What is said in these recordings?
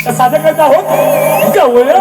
सादर करत आहोत गवळ.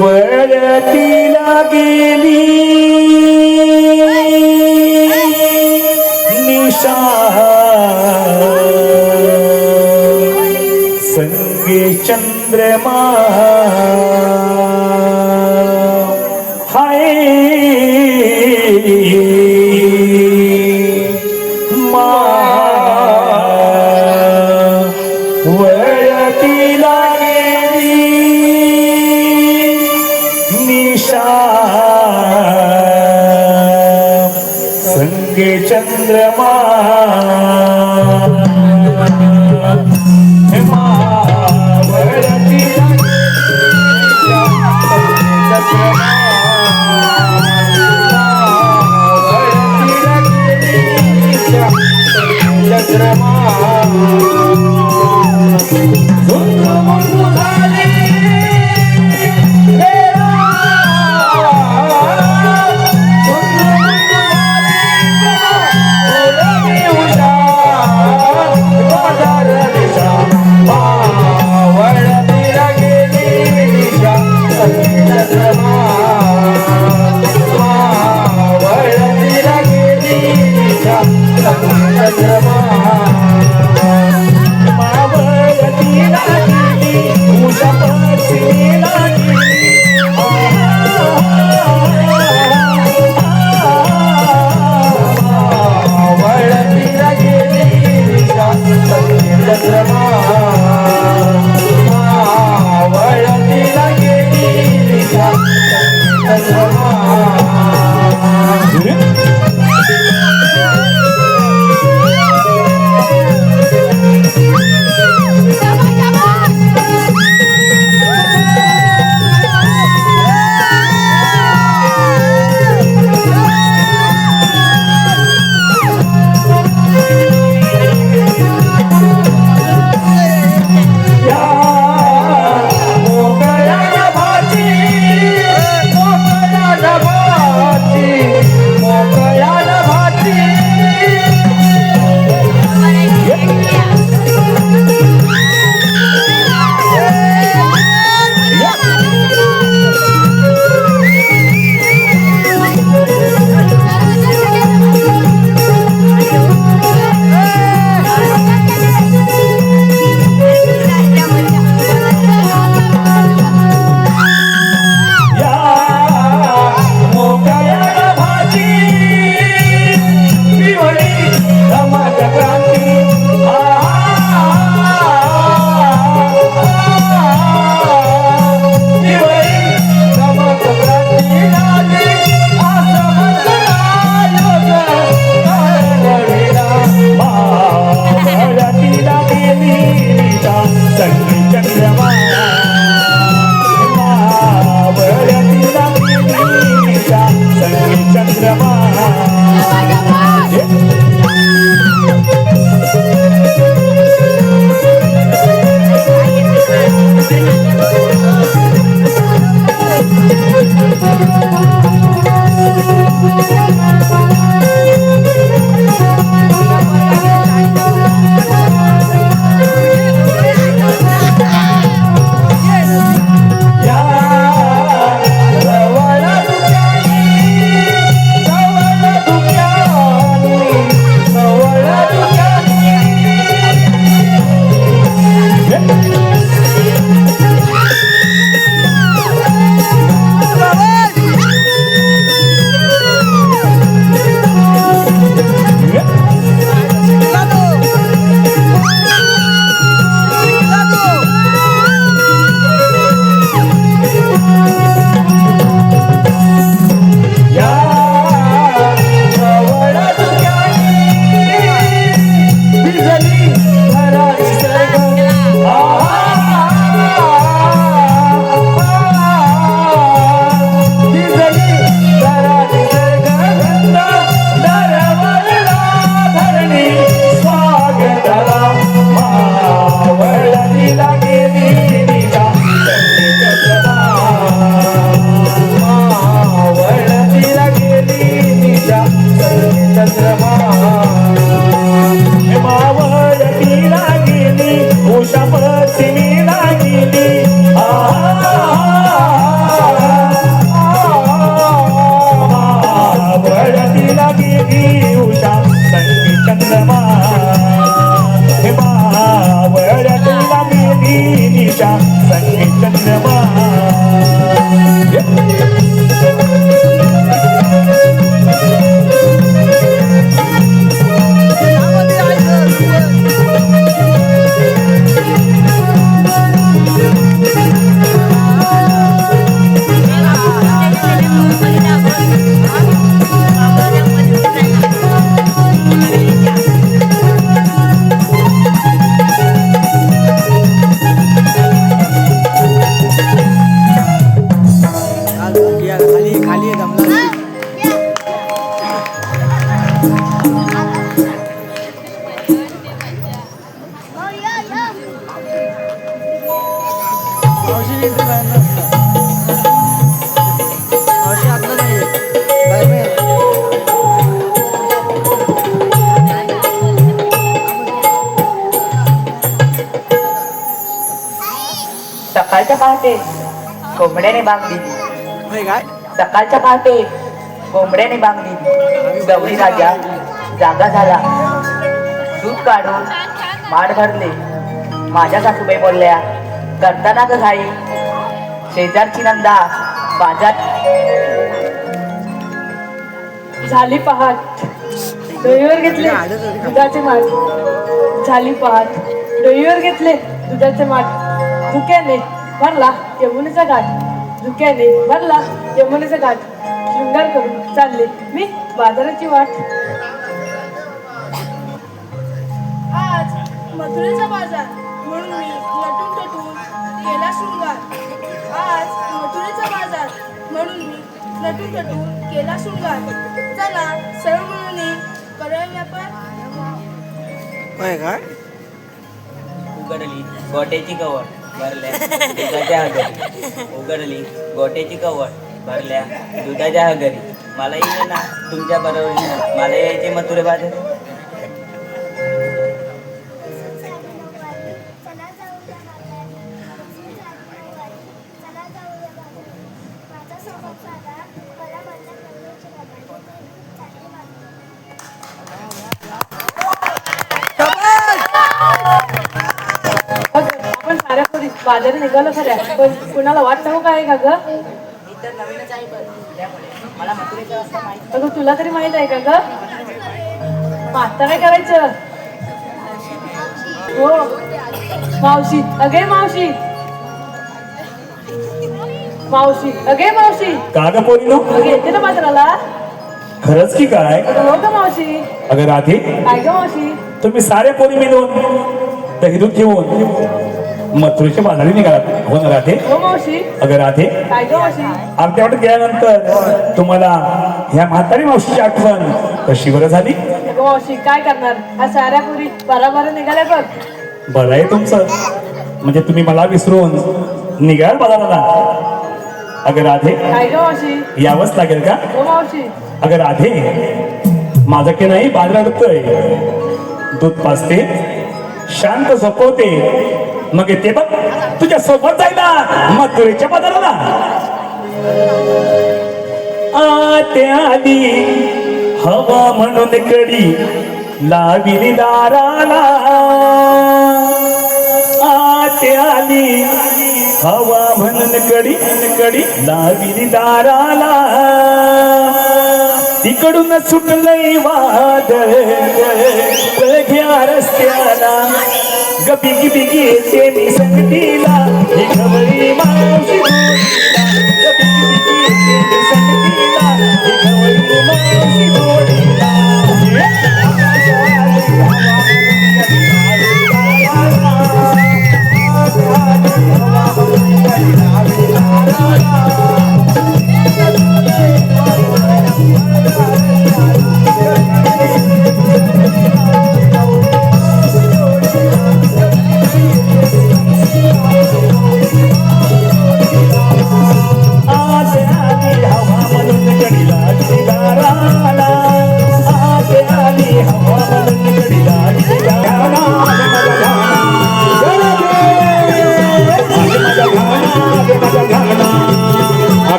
वळतीला गेली निशा संगे चंद्रमा हाय वळतीला गेली निशा संगे चंद्रमा भिजली धरा निसर्ग भिजली धरा निसर्ग गंध दरवळला धरणी स्वागताला मावळतीला गेली निजा मावळतीला गेली निजा चंद्रमा मावळतीला गेली उषा पश्चिमेला गेली मावळतीला गेली उषा संगी चंद्रमा मावळतीला गेली निशा संगी चंद्रमा खाली जमला सकाळच्या पहाटे कोंबड्याने बांग दिली. काय सकाळच्या पहाटे कोंबड्याने बांग दिली. गवळी राजा जागा झाला. दूध काढून माठ भरले. माझ्या सासूबाई बोलल्या करताना ग घाई शेजारची नंदा बाजार झाली पहाट डोईवर घेतले दुधाचे माठ झाली पहाट डोईवर घेतले दुधाचे माठ धुक्याने भरला यमुनेचा घाट धुक्याने भरला यमुनेचा घाट शृंगार करून चालले मी बाजाराची वाट. आज मथुरेचा बाजार म्हणून मी नटून थटून केला शृंगार. आज मथुरेचा बाजार म्हणून मी नटून थटून केला शृंगार. चला सर्व मिळून करूया व्यापार. काय उघडली गोट्याची कवड भरल्या दुधाच्या घरी. उघडली गोट्याची कवड भरल्या दुधाच्या घरी. मला येईल ना तुमच्या बरोबर मला यायचे मथुरे बाजार. आपण साऱ्या पोरी बाजारात निघालो खऱ्या पण कुणाला वाट नको काय का ग. मला मथुरेच्या रस्ता माहिती. अगं तुला तरी माहित आहे का ग. आता काय करायचं. हो मावशी अगे मावशी मावशी अगे मावशी का ग पोरीनो अगे येते ना बाजाराला. खरंच की काय अगं हो का मावशी. अगं राधे काय ग मावशी. तुम्ही सारे पोरी मिळून दही दूध घेऊन मथुरेच्या बाजारी निघालात हो ना राधे. हो मावशी. अगं राधे काय ग मावशी. आमच्याकडे गेल्यानंतर तुम्हाला ह्या म्हातारी मावशीची आठवण कशी बरं झाली. अगं मावशी काय करणार ह्या साऱ्या पोरी बराबर निघाल्या बघ. बरं आहे तुमचं म्हणजे तुम्ही मला विसरून निघाल बाजाराला. अगं राधे काय ग मावशी. यावंच लागेल का. हो मावशी. अगं राधे माझं की नाही बाजार अडतोय. दूध पाजते शांत झोपवते मग येते बघ तुझ्या सोबत जायला मथुरेच्या बाजाराला. आत्या आली हवा म्हणून कडी लाविली दाराला. आत्या आली हवा म्हणून कडी लाविली दाराला. तिकडून सुटलंय वादळ घ्या रस्त्याला. बिगी बिगी येते मी संगतीला ही गवळी मावशी जोडीला. बिगी बिगी येते मी संगतीला ही गवळी मावशी जोडीला.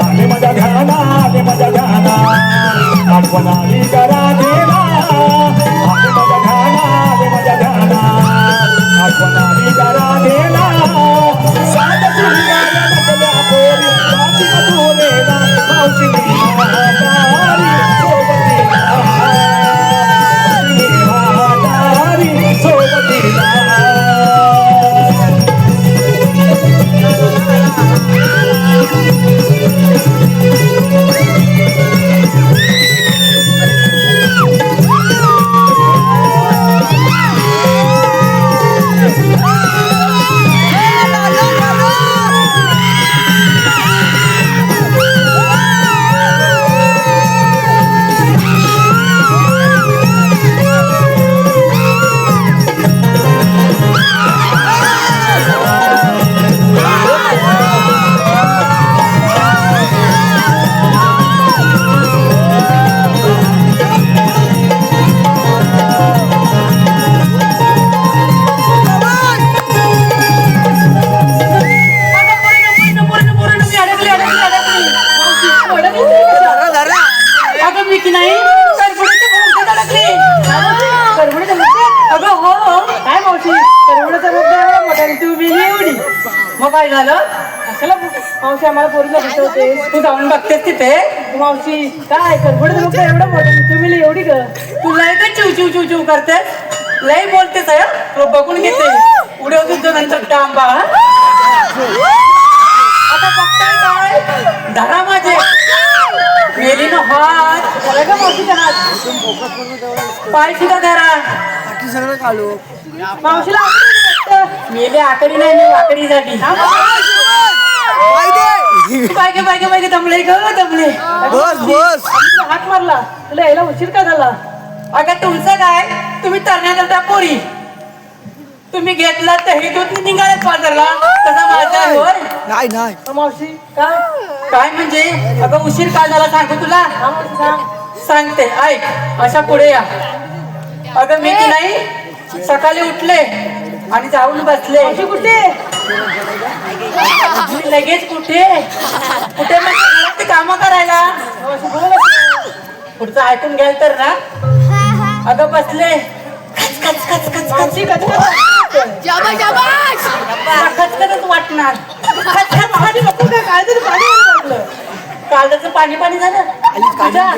आले माझ्या ध्याना आले माझ्या ध्याना आठवण आली करा देना आले माझ्या ध्याना आले माझ्या ध्याना आठवण आली करा देना सात सुंदर नटल्या पोरी बाती मधुरेला मावशी म्हातारी सोबतीला अगं मी की नाही करपुडीच्या भोवत्यात अडकली. करवडे अगं हो हो काय मावशी करवड्याचा रोग एवढा मोठा आणि तू बिली एवढी मग काय झालं? कशाला मावशी आम्हाला पोरीला भेटवते तू जाऊन बघतेस तिथे. मावशी काय करवड्याचा रोग एवढा मोठा आणि तू बिली एवढी ग तू लय का चिव चिव चिव चिव करतेस? लय बोलतेस आहे तो बघून घेते उड्या तुझं नंतर टांबा. आता बघताय काय धरा माझे मेली ना हात खरं का मावशीच्या हात पाय सुद्धा धरा. बाकी सगळं काढू. मावशीला आठवण वाटतं. मेली आकडी नाही मी वाकडी झाली. बायके बायके बायके दमले ग दमले. बस बस. तुला हात मारला तुला यायला उशीर का झाला अगं तुमचं काय तुम्ही तरण्याचा पोरी तुम्ही घेतला तर हे दूध निघाले बाजारला तसा माझा होय. नाही नाही. मावशी काय काय म्हणजे अगं उशीर का झाला सांगतो तुला. हा मावशी सांग सांगते ऐक अशा पुढे या. अगं मी की नाही सकाळी उठले आणि जाऊन बसले. मावशी कुठे मी लगेच कुठे कुठे म्हणजे घरात कामं करायला. मावशी बोल पुढचं ऐकून घ्याल तर ना. अगं बसले खच खच खच खच खच मावशी कधी खचखचच वाटणार. खच खच मावशी नको काय काय तरी पाणी यायला लागलं कालचं पाणी पाणी झालं तुझ्या.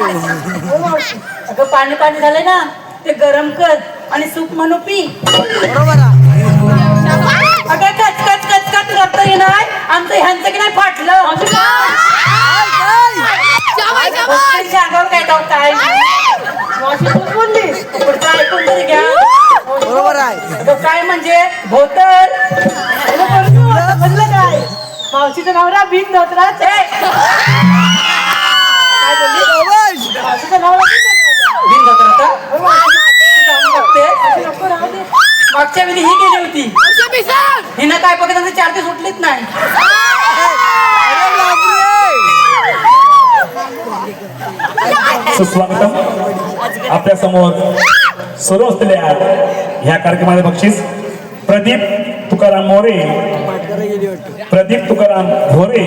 हो मावशी अगं पाणी पाणी झालंय ना ते गरम कर आणि सूप म्हणू पी. बरोबर आहे. अगं कच कच कच कच करता येणार आमचं ह्यांचं की नाही फाटलं. गोष्टींच्या अंगावर काय जाऊ काय मावशी तू बोलली पुढचं ऐकून तरी घ्या. बरोबर आहे. अगं काय म्हणजे भोतर. समजलं काय मावशीचं नवरा बिन धोत्राच ए, काय बोलली बस. मावशीचं नवरा बिन धोतर आता तू जाऊन बघते. नको राहू दे मागच्या वेळी ही गेली होती हिनं काय बघत चार ते सुटलीच नाही. अरे बापरे. सुस्वागतम आपल्या समोर सुरू असलेल्या ह्या कार्यक्रमाचे बक्षीस प्रदीप तुकाराम मोरे म्हातारा गेली वाटतं. प्रदीप तुकाराम भोरे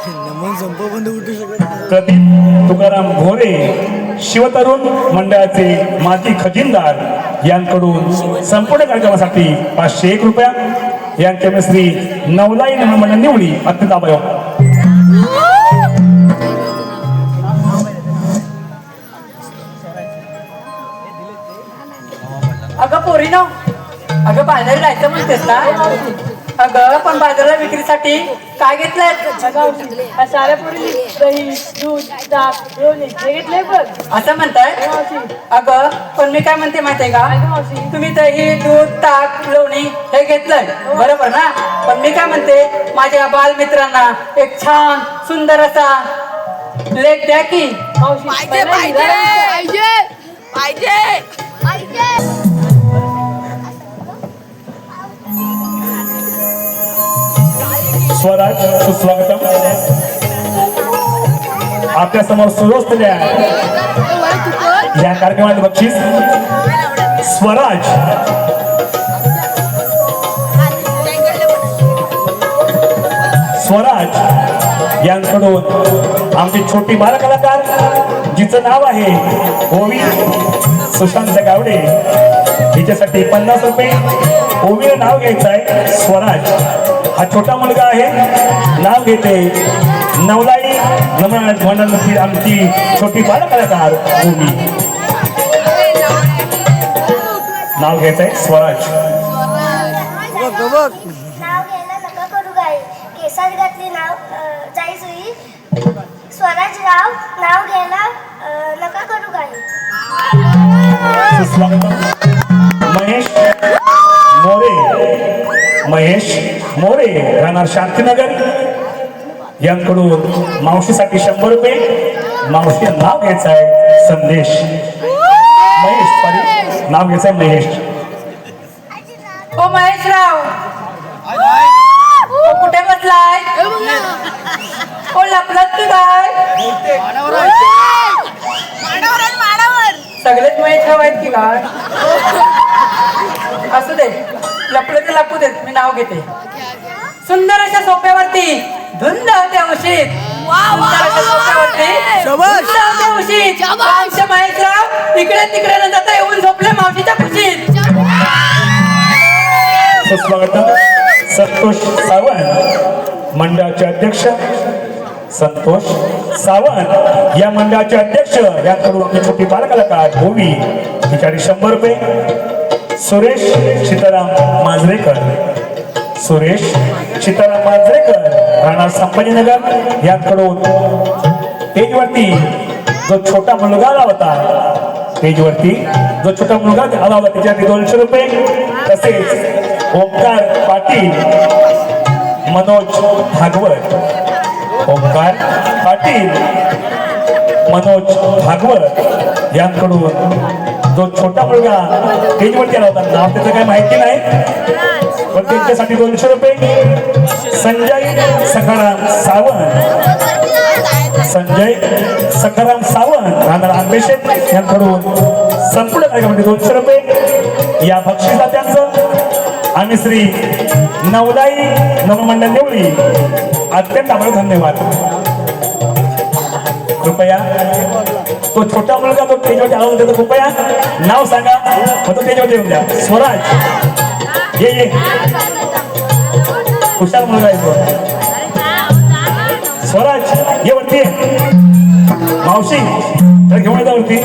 नमन संप बंद उठू शकत नाही. प्रदीप तुकाराम भोरे शिवतरुण मंडळाचे माजी खजिनदार यांकडून संपूर्ण कार्यक्रमासाठी 501 रुपया यांच्या श्री नवलाई मंडळ निवडी अत्यंत अवयव. अगं पोरीनो अगं बाजारी जायचं म्हणतेस ना. अगं पण बाजाराला विक्रीसाठी काय घेतलंय. हा साऱ्या पोरी दही दूध ताक लोणी हे घेतलंय बघ असं म्हणताय. मावशी अगं पण मी काय म्हणते माहितीये काय का गं मावशी तुम्ही दही दूध ताक लोणी हे घेतलंय बरोबर ना. पण मी काय म्हणते माझ्या बालमित्रांना एक छान सुंदर असा लेख द्या की. मावशी पहिला हिरा स्वराज सुस्वागतम आपल्या समोर सुरू असलेल्या या कार्यक्रमाचे बक्षीस स्वराज स्वराज यांकडून आमची छोटी बालकलाकार जिचं नाव आहे ओवी सुशांत गावडे हिच्यासाठी 50 रुपये. ओवीला नाव घ्यायचं आहे स्वराज. हा छोटा मुलगा आहे, नाव घेते नवलाई म्हणून आमची छोटी बालकलाकार ओवी. नाव घ्यायचं आहे स्वराज. बघ नाव घ्यायला नका करू गाई केसात घातली नाव जाई जुई स्वराज राव नाव घ्यायला नका करू गाई. महेश मोरे महेश मोरे राहणार शांतीनगर यांकडून मावशीसाठी 100 रुपये. मावशी नाव घ्यायचं आहे संदेश. महेश सॉरी नाव घ्यायचं आहे महेश. ओ महेशराव ओ कुठे बसलाय? ओ लपलात की काय? सगळेच महेशराव आहेत की काय? असू दे, लपले ते लपू देत, मी नाव घेते. सुंदर अशा सोप्यावरती धुंद होत्या उशीत. सुंदर अशा सोप्यावरती धुंद होत्या उशीत. आमचे महेशराव इकडे तिकडे न जाता येऊन झोपले मावशीच्या कुशीत. सुस्वागतम संतोष सावंत मंडळाचे अध्यक्ष. संतोष सावंत या मंडळाचे अध्यक्ष यांकडून आपली छोटी बालकलाकार ओवी हिच्यासाठी 100 रुपये. सुरेश सीताराम मांजरेकर सुरेश सीताराम मांजरेकर राहणार संभाजीनगर यांकडून स्टेजवरती जो छोटा मुलगा आला होता स्टेजवरती जो छोटा मुलगा आला होता त्याच्यासाठी 200 रुपये. तसेच ओंकार पाटील मनोज भागवत ओंकार पाटील मनोज भागवत यांकडून जो छोटा मुलगा स्टेजवरती आला होता नाव त्याचं काही माहिती नाही पण त्यांच्यासाठी 200 रुपये. संजय सखाराम सावंत संजय सखाराम सावंत राहणार आंबेशेत यांकडून संपूर्ण कार्यक्रमासाठी 200 रुपये. या बक्षिसदात्यांचं आम्ही श्री नवलाई नवमंडळ देवळी अत्यंत आभार धन्यवाद. कृपया तो छोटा मुलगा तो स्टेजवरती आला होता कृपया नाव सांगा मग तो स्टेजवरती येऊन द्या. स्वराज ये हुशार मुलगा आहे तो. स्वराज ये वरती मावशी तर घेऊन येता वरती.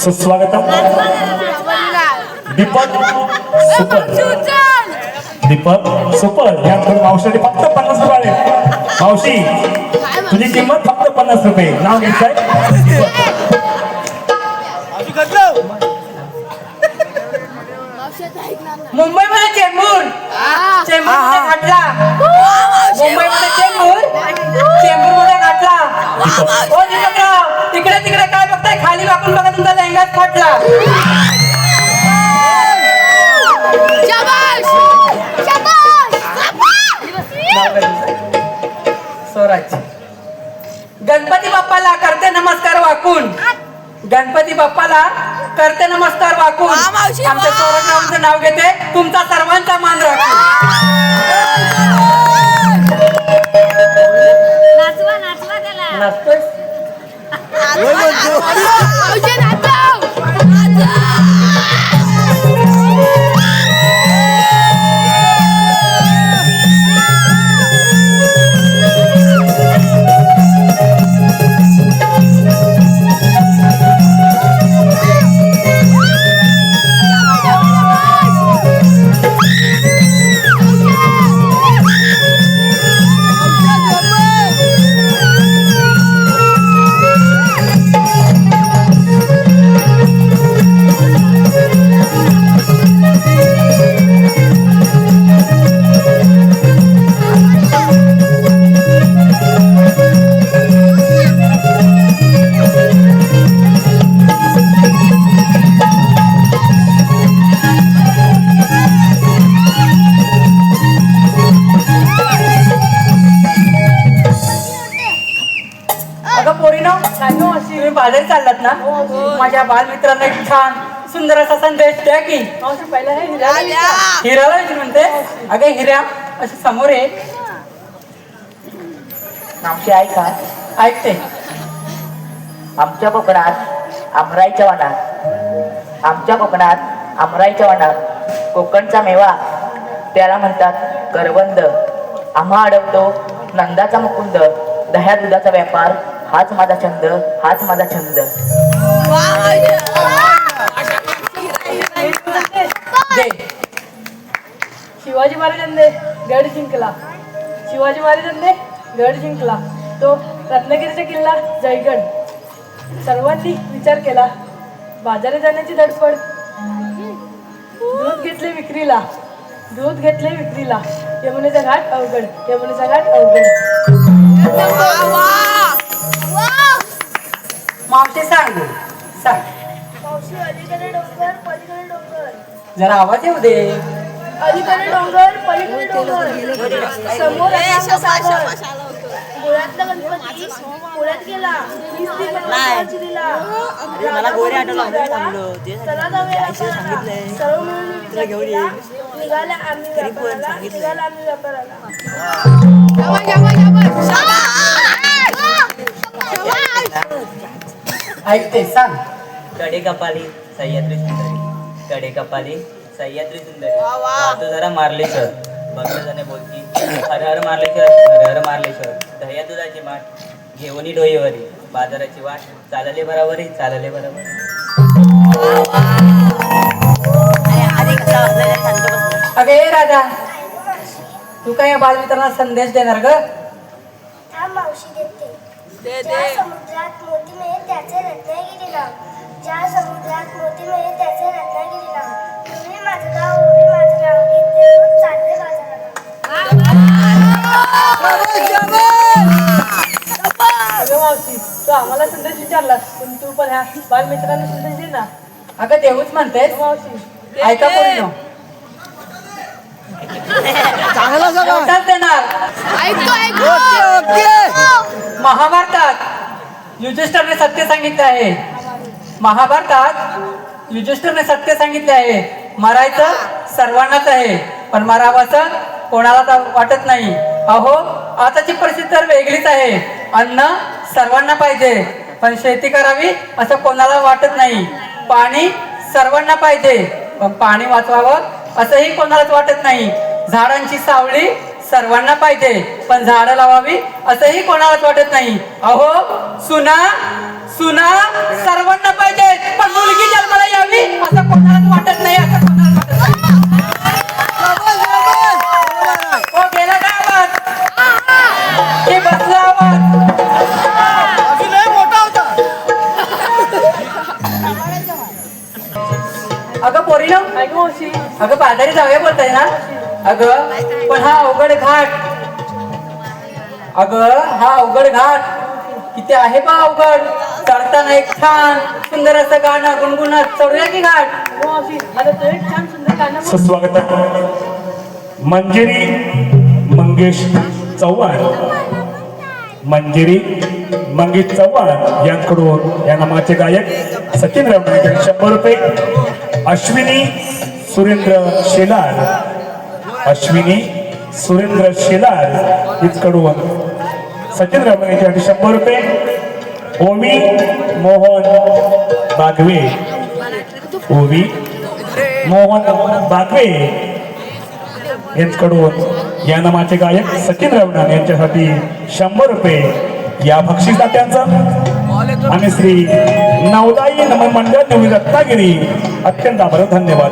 सुस्वागतम दीपक सुपर यांकडून मावशीसाठी फक्त 50 रुपये. मावशी तुझी किंमत फक्त 50 रुपये. नाव घ्यायचंय मुंबईमध्ये चेंबूर चेंबूरमध्ये घातला. मुंबईमध्ये चेंबूरमध्ये घातला. ओ दीपकराव इकडे तिकडे काय बघताय? खाली वाकून बघा तुमचा लेंगाच फाटला. स्वराज गणपती बाप्पाला करते नमस्कार वाकून. गणपती बाप्पाला करते नमस्कार वाकून. आमच्या स्वराजरावांचं नाव घेते तुमचा सर्वांचा मान राखून. नाचतोय बाजारी चाललात ना माझ्या बालमित्रांना एक छान सुंदर असा संदेश द्या की. मावशी पहिला हे हिराला विचार. हिराला विचार म्हणते. अगं हिऱ्या अशी समोर आहे. आमची ऐका. ऐकते. आमच्या कोकणात आमराईच्या वनात कोकणचा मेवा त्याला म्हणतात करवंद. आम्हा अडवतो नंदाचा मुकुंद. दह्या दुधाचा व्यापार हाच माझा छंद. दे. शिवाजी महाराजांनी गड जिंकला तो रत्नागिरीचा किल्ला जयगड. सर्वांनी विचार केला बाजारात जाण्याची धडपड. दूध घेतले विक्रीला यमुनेचा घाट अवघड. मावशी सांग. मावशी अलीकडे डोंगर पलीकडे डोंगर. जरा आवाज येऊ दे. अलीकडे डोंगर पलीकडे डोंगर. समोर अथांग सागर. गोळ्यातला गणपती पुण्यात गेला. चला जाऊया व्यापाराला. सर्व मिळून विचार केला. निघाला आम्ही व्यापाराला. ऐकते सांग. कडे कपाली सह्याद्री सुंदरी तू जरा मार्लेश्वर. भक्त जणे बोलती हर हर मार्लेश्वर. दह्या दुधाची माठ घेऊनी डोईवरी. बाजाराची वाट चालले बरोबर. अगे राजा तू काय या बालमित्रांना संदेश देणार ग? थांब मावशी देते. ज्या समुद्रात मोती मिळेल त्याचे रत्नागिरी नाव. तुम्ही माझं गाव घेतले दूध चालले बाजाराला. अगं मावशी तू आम्हाला संदेश विचारलास पण तू पण ह्या बालमित्रांना संदेश दे ना. अगं देऊच म्हणतेस. मावशी ऐका पोरीनो. चांगला सगळं. एवढंच देणार. महाभारतात युधिष्ठिरने सत्य सांगितले आहे. मरायचं सर्वांनाच आहे पण मरावंसं कोणाला वाटत नाही. अहो आताची परिस्थिती तर वेगळीच आहे. अन्न सर्वांना पाहिजे पण शेती करावी असं कोणाला वाटत नाही. पाणी सर्वांना पाहिजे पण पाणी वाचवावं असंही कोणालाच वाटत नाही. झाडांची सावली सर्वांना पाहिजे पण झाडं लावावी असंही कोणालाच वाटत नाही. अहो सुना सर्वांना पाहिजे पण मुलगी जन्माला यावी असं कोणालाच वाटत नाही. हो गेला का आवाज? हे बसला आवाज. अगं पोरीनो. ऐक मावशी अगं बाजारी जाऊया बोलताय ना. अगं पण हा अवघड घाट किती आहे बा अवघड. चढताना एक छान सुंदर असं गाणं गुणगुणत चढूया की घाट. मावशी आता तो एक छान सुंदर गाणं म्हण. सुस्वागत मंजिरी मंगेश चव्हाण यांकडून या नामाचे गायक सचिन रावणाकडे 100 रुपये. अश्विनी सुरेंद्र शेलार इचकडून सचिन रावणाकडे 100 रुपये. ओवी मोहन बागवे यांच्याकडून या नामाचे गायक सचिन रावणान यांच्यासाठी 100 रुपये. या बक्षिसदात्यांचा आणि श्री नवदाई नमन मंडळ नवी रत्नागिरी अत्यंत आभार धन्यवाद.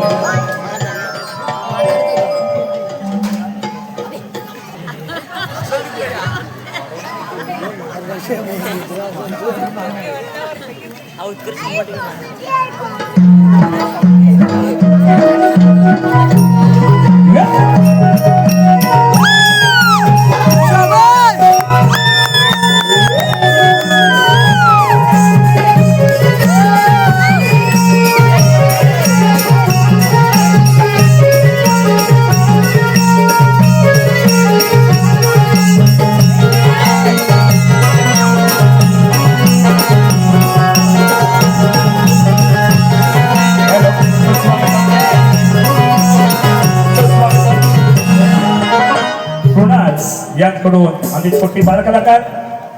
यांकडून आम्ही छोटी बालकलाकार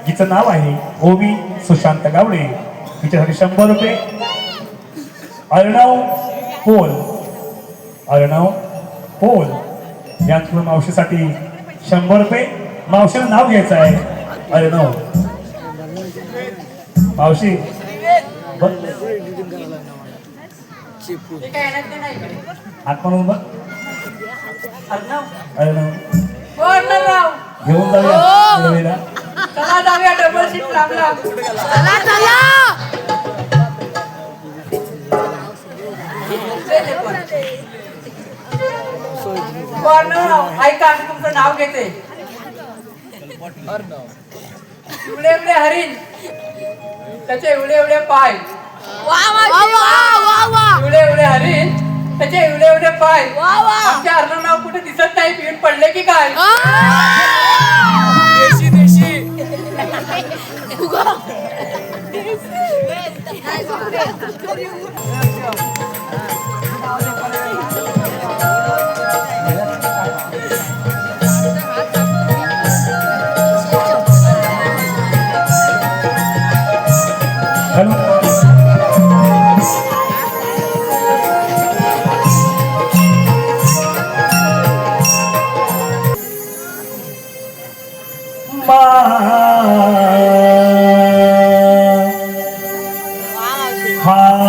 जिचं नाव आहे ओवी सुशांत गावडे हिच्यासाठी 100 रुपये. अर्णव पोल यांकडून मावशीसाठी 100 रुपये. मावशीला नाव घ्यायचं आहे अर्णव. मावशी ते काय येणार ते नाही इकडे. हात म्हणून बघ. अर्णव अर्णव हो अर्णवराव घेऊन जाऊया देवीला. चला जाऊया डबल सीट लागला अर्णवराव ऐका मी तुमचं नाव घेते. एवढे एवढे हरिण त्याचे एवढे एवढे पाय. एवढे एवढे हरिण त्याचे एवढे एवढे पाय. आमच्या अर्णवराव कुठे दिसत नाही. पिऊन पडले की काय? हॅलो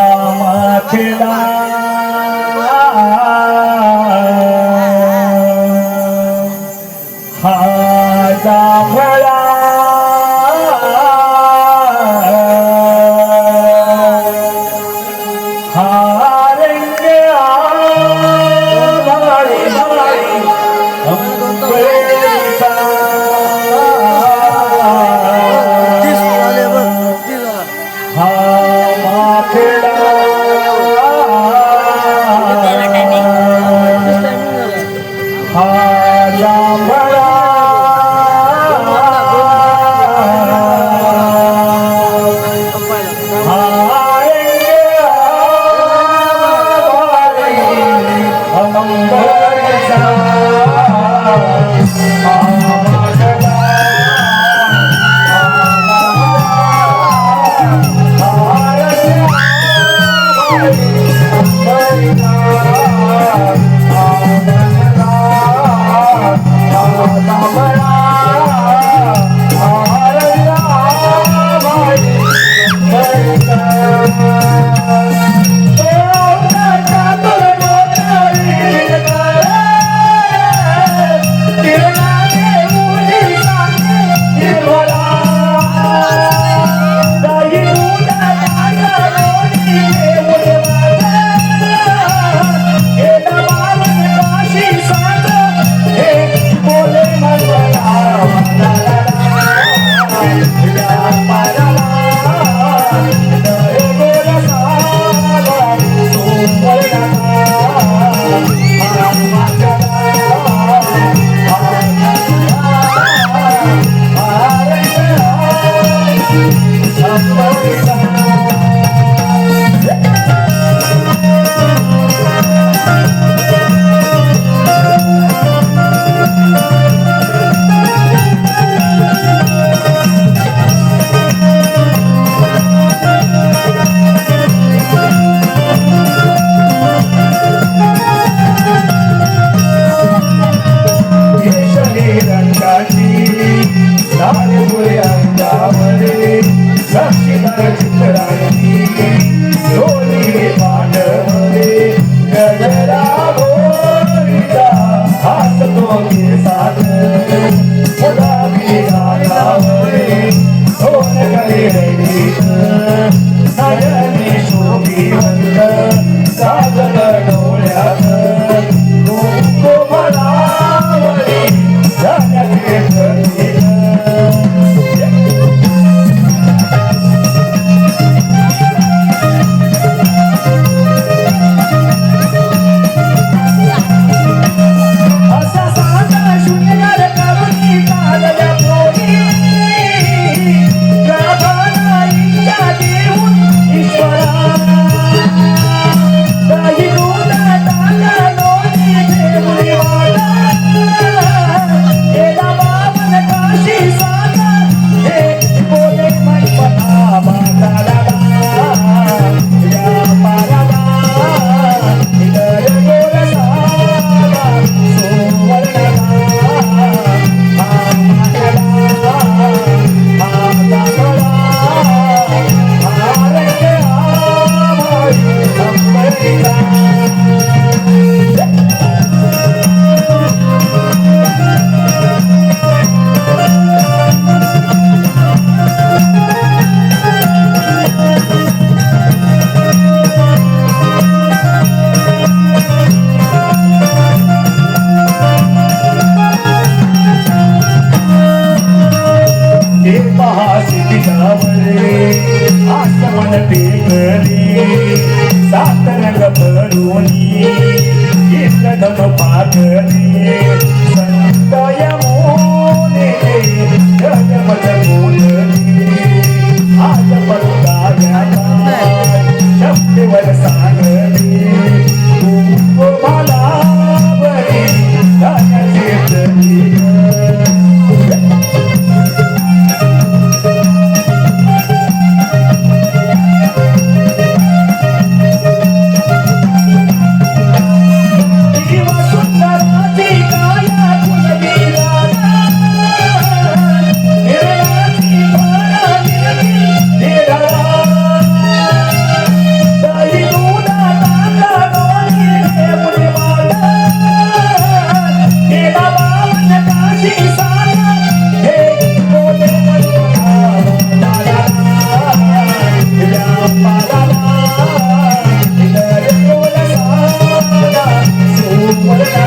माथेला हा जांभळा हा रंग आभाळी अंबरेचा हा माथेला हा जांभळा ईश्वरा सागरी संत यमुनेचे जगमग बोलती आज पत्ताया शब्देवर सागरी तू मला बरी धन चेतली What